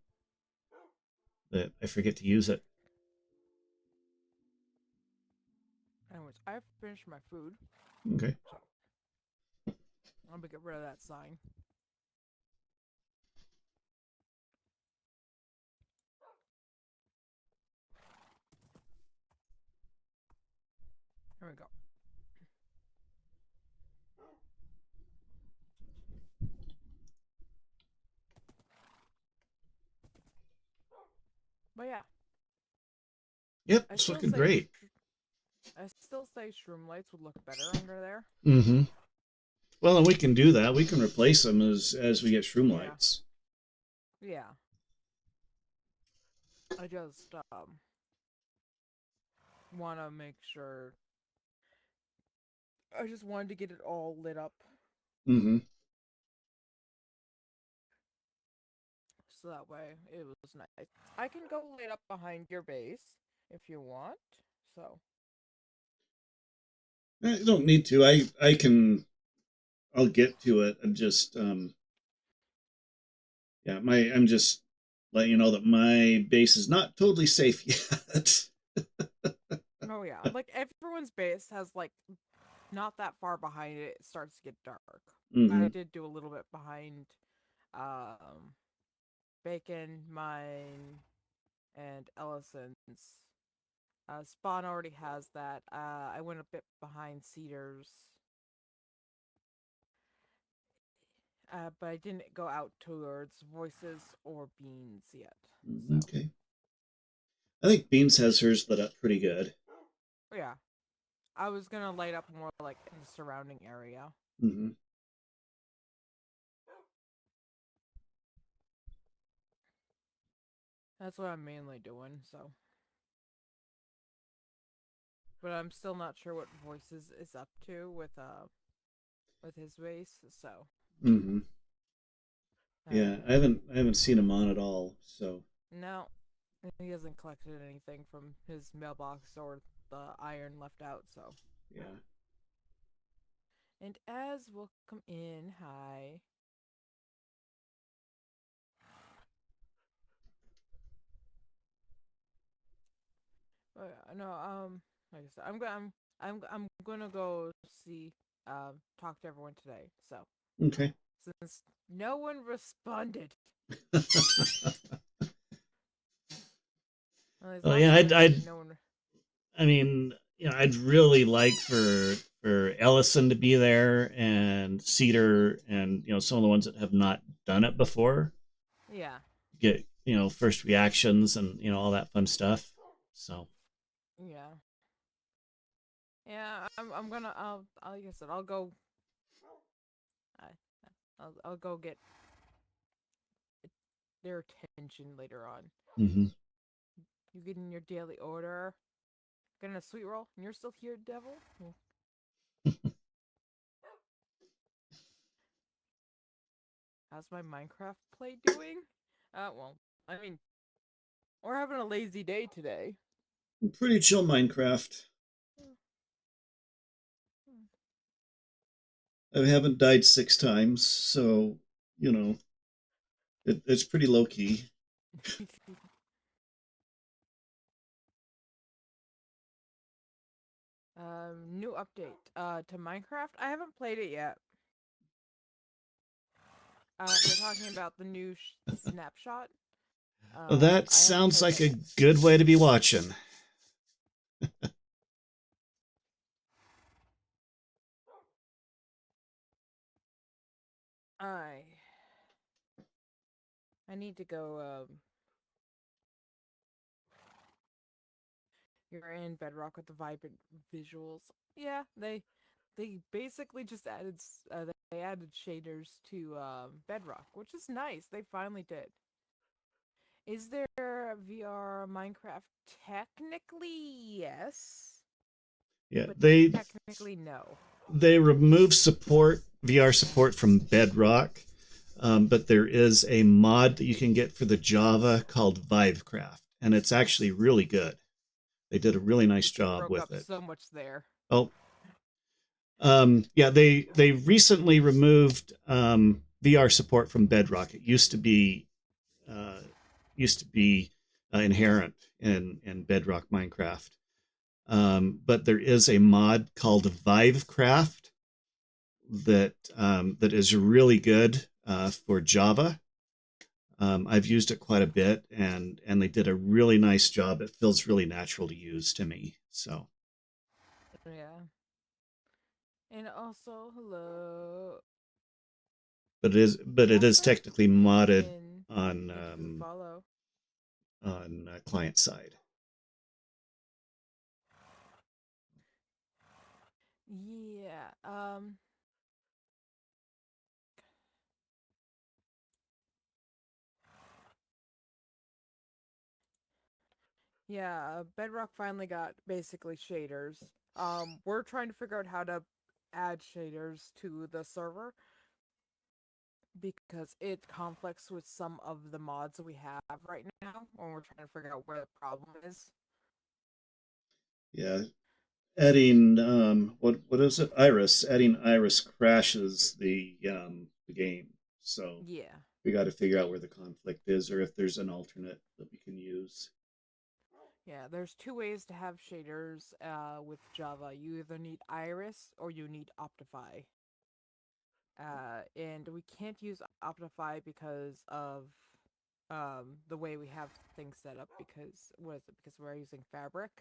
that I forget to use it. anyways, I've finished my food, Okay. so I'm gonna get rid of that sign. There we go. But yeah, Yep, I it's still looking say great. I still say shroom lights would look better under there. Mm-hmm. Well, and we can do that. We can replace them as we get shroom Yeah, lights. yeah. I just want to make sure. I just wanted to get it all lit up, Mm-hmm. so that way it was nice. I can go light up behind your base if you want. So I don't need to. I can. I'll get to it. I'm just yeah. I'm just letting you know that my base is not totally safe yet. oh yeah, like everyone's base has like not that far behind it. It starts to get dark. I Mm-hmm. did do a little bit behind um Bacon, mine, and Ellison's. Spawn already has that. I went a bit behind Cedars, but I didn't go out towards Voices or Beans yet. So, Okay. I think Beans has hers lit up pretty good. yeah, I was gonna light up more like in the surrounding area. Mm-hmm. That's what I'm mainly doing. So, but I'm still not sure what Voices is up to with his base. So, Mm-hmm. Yeah, uh, I haven't seen him on at all. So no, he hasn't collected anything from his mailbox or the iron left out. So. yeah. And as welcome in, hi. No, like I said, I'm gonna go see, talk to everyone today. So Okay. since no one responded, well, Oh last yeah, time I did, no one. I mean, I'd really like for Ellison to be there and Cedar and some of the ones that have not done it before Yeah, get first reactions and all that fun stuff. So yeah, yeah. I'm gonna. Like I said, I'll go. I, I'll go get their attention later on. hmm You getting your daily order? Getting a sweet roll, and you're still here, devil. How's my Minecraft play doing? Well, I mean, we're having a lazy day today. pretty chill Minecraft. I haven't died 6 times, so you know it's pretty low key. New update to Minecraft. I haven't played it yet. They're talking about the new snapshot. Well, that I haven't sounds played like that a yet. good way to be watching. I I need to go. You're in Bedrock with the vibrant visuals. Yeah, they basically just they added shaders to Bedrock, which is nice. They finally did. Is there VR Minecraft? Technically, yes, Yeah, but they technically no. they remove support VR support from Bedrock, but there is a mod that you can get for the Java called Vivecraft, and it's actually really good. They did a really nice You job broke with up it. so much there. Oh, yeah, they recently removed VR support from Bedrock. It uh, used to be inherent in Bedrock Minecraft, but there is a mod called Vivecraft that is really good for Java. I've used it quite a bit, and they did a really nice job. It feels really natural to use to me. So, Yeah. And also, hello, but it is Casper. technically modded And on thank you for the follow. client side. Yeah. Yeah. Bedrock finally got basically shaders. We're trying to figure out how to add shaders to the server because it conflicts with some of the mods we have right now when we're trying to figure out where the problem is. Yeah, adding what is it? Iris. Adding Iris crashes the game. So Yeah. we got to figure out where the conflict is, or if there's an alternate that we can use. Yeah, there's two ways to have shaders with Java. You either need Iris or you need Optify. And we can't use Optify because of the way we have things set up. Because what is it? Because we're using Fabric.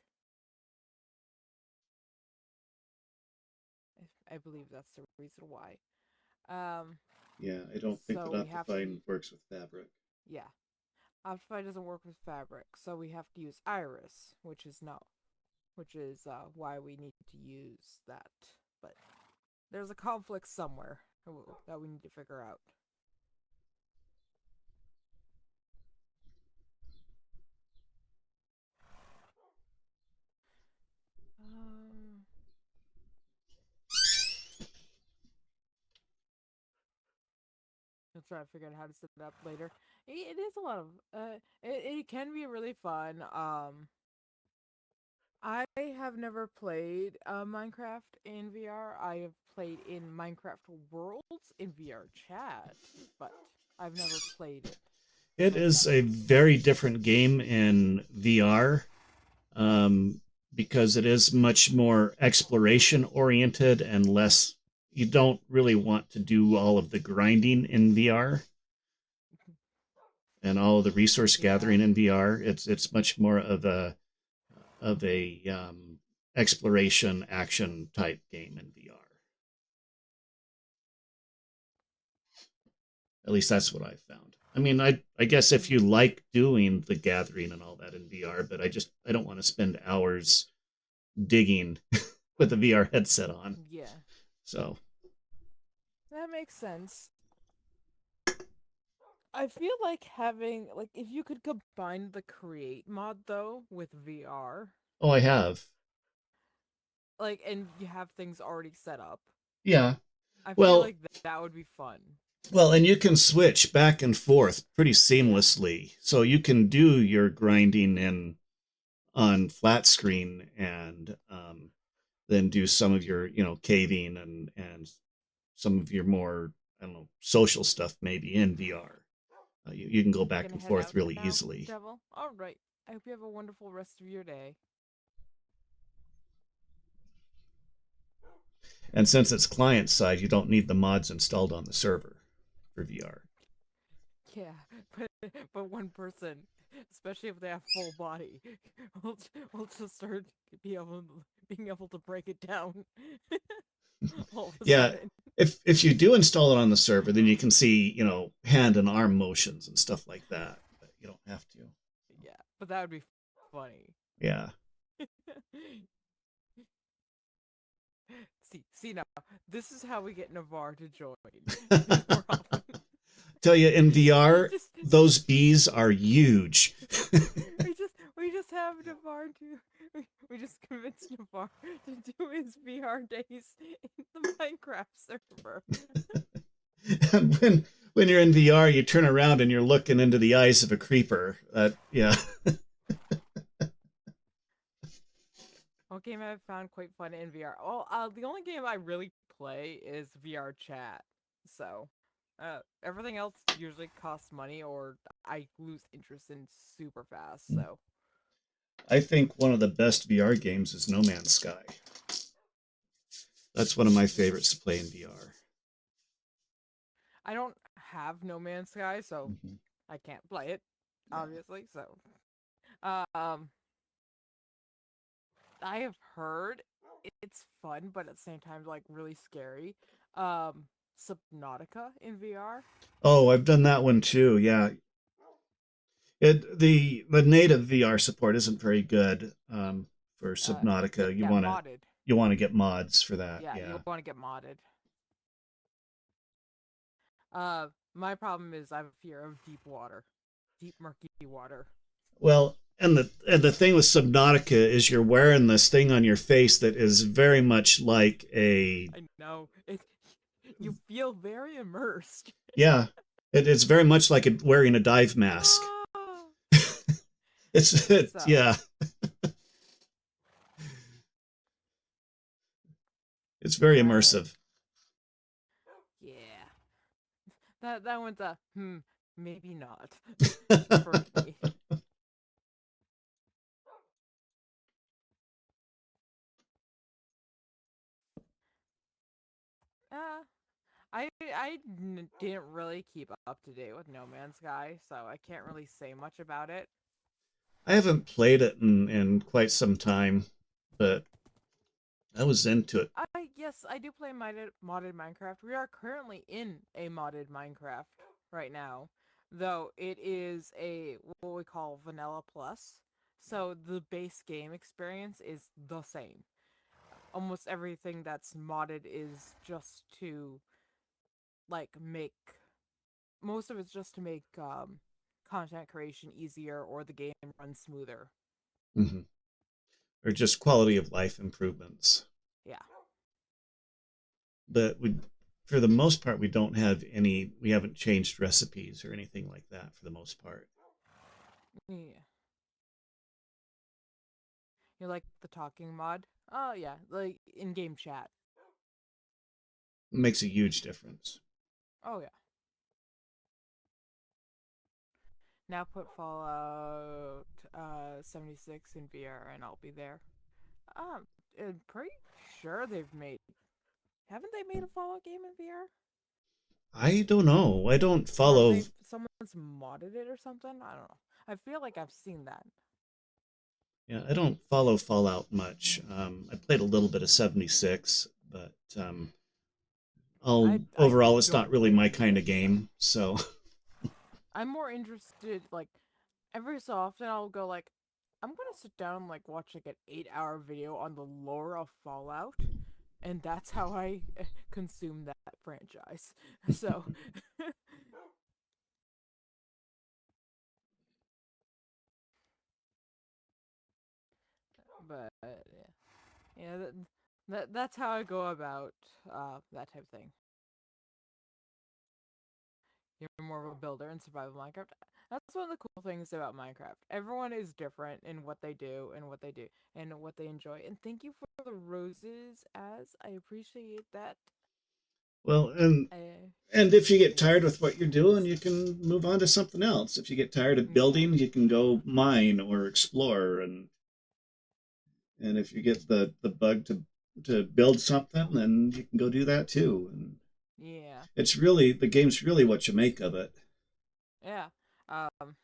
I believe that's the reason why. Um, Yeah, I don't think that so we have to. Optifine works with Fabric. Yeah, Optify doesn't work with Fabric, so we have to use Iris, which is no, which is why we need to use that. But there's a conflict somewhere that we need to figure out. Um, I'll try to figure out how to set it up later. It is a lot of it can be really fun. I have never played Minecraft in VR. I have played in Minecraft Worlds in VR chat, but I've never played it It is myself. a very different game in VR, um, because it is much more exploration oriented and less. You don't really want to do all of the grinding in VR and all of the resource Yeah. gathering in VR. It's much more of a exploration action type game in VR. At least that's what I've found. I mean, I guess if you Mm, like doing the gathering and all that in VR, but I don't want to spend hours digging with a VR headset on. yeah. So That makes sense. I feel like having like if you could combine the create mod though with VR, oh, I have. like and you have things already set up. Yeah. I feel Well, like that would be fun. and you can switch back and forth pretty Yeah. seamlessly. So you can do your grinding in on flat screen and then do some of your caving and some of your more I don't know social stuff maybe in VR. You can go You're back gonna and head forth out really now, easily. Devil? Alright. I hope you have a wonderful rest of your day. And since it's client side, you don't need the mods installed on the server for VR. Yeah, but one person, especially if they have full body, will will just start be able being able to break it down. all of a Yeah, sudden. if you do install it on the server, then you can see, hand and arm motions and stuff like that. But you don't have to. Yeah, but that would be funny. Yeah. See now, this is how we get Navarre to join more often. Tell you in we VR, just those bees are huge. we just have Navarre to we just convinced Navarre to do his VR days in the Minecraft server. And when you're in VR, you turn around and you're looking into the eyes of a creeper. Yeah. One game I've found quite fun in VR. Well, the only game I really play is VR chat. So, everything else usually costs money or I lose interest in super fast. So, I think one of the best VR games is No Man's Sky. That's one of my favorites to play in VR. I don't have No Man's Sky, so Mm-hmm. I can't play it, Yeah. obviously. So, um, I have heard it's fun, but at the same time, like really scary. Subnautica in VR. Oh, I've done that one too. Yeah, the native VR support isn't very good for Subnautica. You Yeah, want to modded. you want to get mods for that. Yeah, Yeah. you want to get modded. My problem is I have a fear of deep water, deep murky water. Well, and the thing with Subnautica is you're wearing this thing on your face that is very much like a I know it. You feel very immersed. yeah. It's very much like wearing a dive mask. Ah! So Yeah. It's very uh, immersive. yeah, that one's a maybe not for me. Uh, didn't really keep up to date with No Man's Sky, so I can't really say much about it. I haven't played it in quite some time, but I was into it. Yes, I do play modded Minecraft. We are currently in a modded Minecraft right now, though it is a what we call vanilla plus. So the base game experience is the same. Almost everything that's modded is just to like make most of it's just to make content creation easier or the game run smoother. Hmm. Or just quality of life improvements. Yeah. But for the most part, we haven't changed recipes or anything like that for the most part. Yeah. You like the talking mod? Oh yeah, like in-game chat. It makes a huge difference. Oh yeah. Now put Fallout 76 in VR and I'll be there. I'm pretty sure they've made. Haven't they made a Fallout game in VR? I don't know. I don't Or follow. someone's modded it or something? I don't know. I feel like I've seen that. Yeah, I don't follow Fallout much. I played a little bit of 76, but I overall, it's not don't really play my any of kind it, of so game. So I'm more interested. Like every so often, I'll go like, I'm gonna sit down and like watch like an 8-hour video on the lore of Fallout, and that's how I consume that franchise. So, but yeah, that's how I go about that type of thing. You're more of a builder in survival Minecraft. That's one of the cool things about Minecraft. Everyone is different in what they do and what they do and what they enjoy. And thank you for the roses, as I appreciate that. well, I and if you get yes, tired with what you're doing, yes, you can move on to something else. If you get tired of yeah, building, you can go mine or explore, and if you get the bug to build something, then you can go do that too. And yeah, it's really the game's really what you make of it. yeah. Um,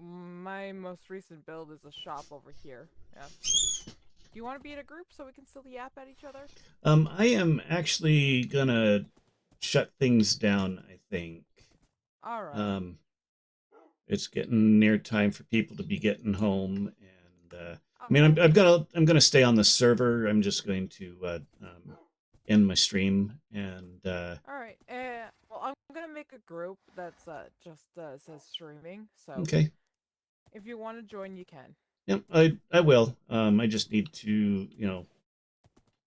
my most recent build is a shop over here. Yeah, Do you want to be in a group so we can still yap at each other? I am actually gonna shut things down, I think. All right. Um, it's getting near time for people to be getting home, and I mean, Okay. I'm gonna stay on the server. I'm just going to end my stream, and All right. Well, I'm gonna make a group that's just says streaming. So okay. if you want to join, you can. Yep, I will. I just need to,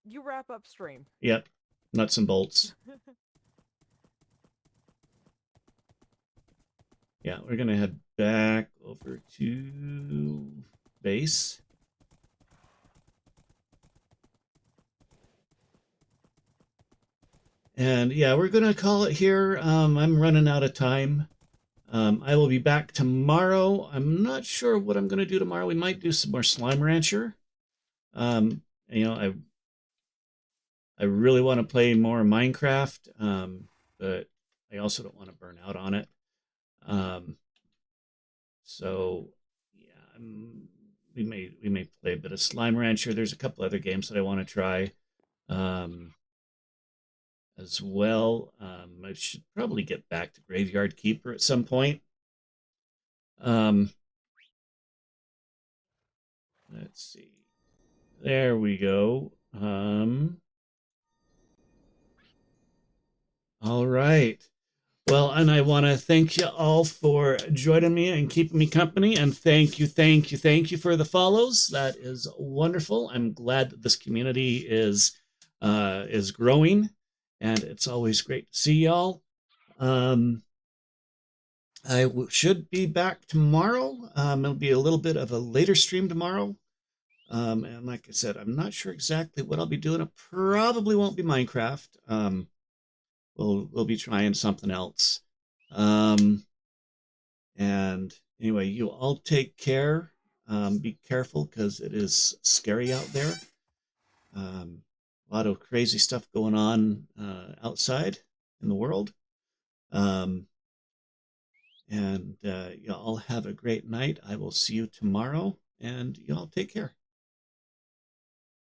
You wrap up stream. yep, nuts and bolts. Yeah, we're gonna head back over to base. And yeah, we're gonna call it here. I'm running out of time. I will be back tomorrow. I'm not sure what I'm gonna do tomorrow. We might do some more Slime Rancher. You know, I really want to play more Minecraft, but I also don't want to burn out on it. Um, so yeah, we may play a bit of Slime Rancher. There's a couple other games that I want to try um, as well. I should probably get back to Graveyard Keeper at some point. Um, let's see. There we go. All right. Well, and I want to thank you all for joining me and keeping me company. And thank you for the follows. That is wonderful. I'm glad that this community is growing, and it's always great to see y'all. Um, should be back tomorrow. It'll be a little bit of a later stream tomorrow. And like I said, I'm not sure exactly what I'll be doing. It probably won't be Minecraft. We'll be trying something else. And anyway, you all take care. Be careful because it is scary out there. A lot of crazy stuff going on outside in the world. Um, and you all have a great night. I will see you tomorrow, and you all take care.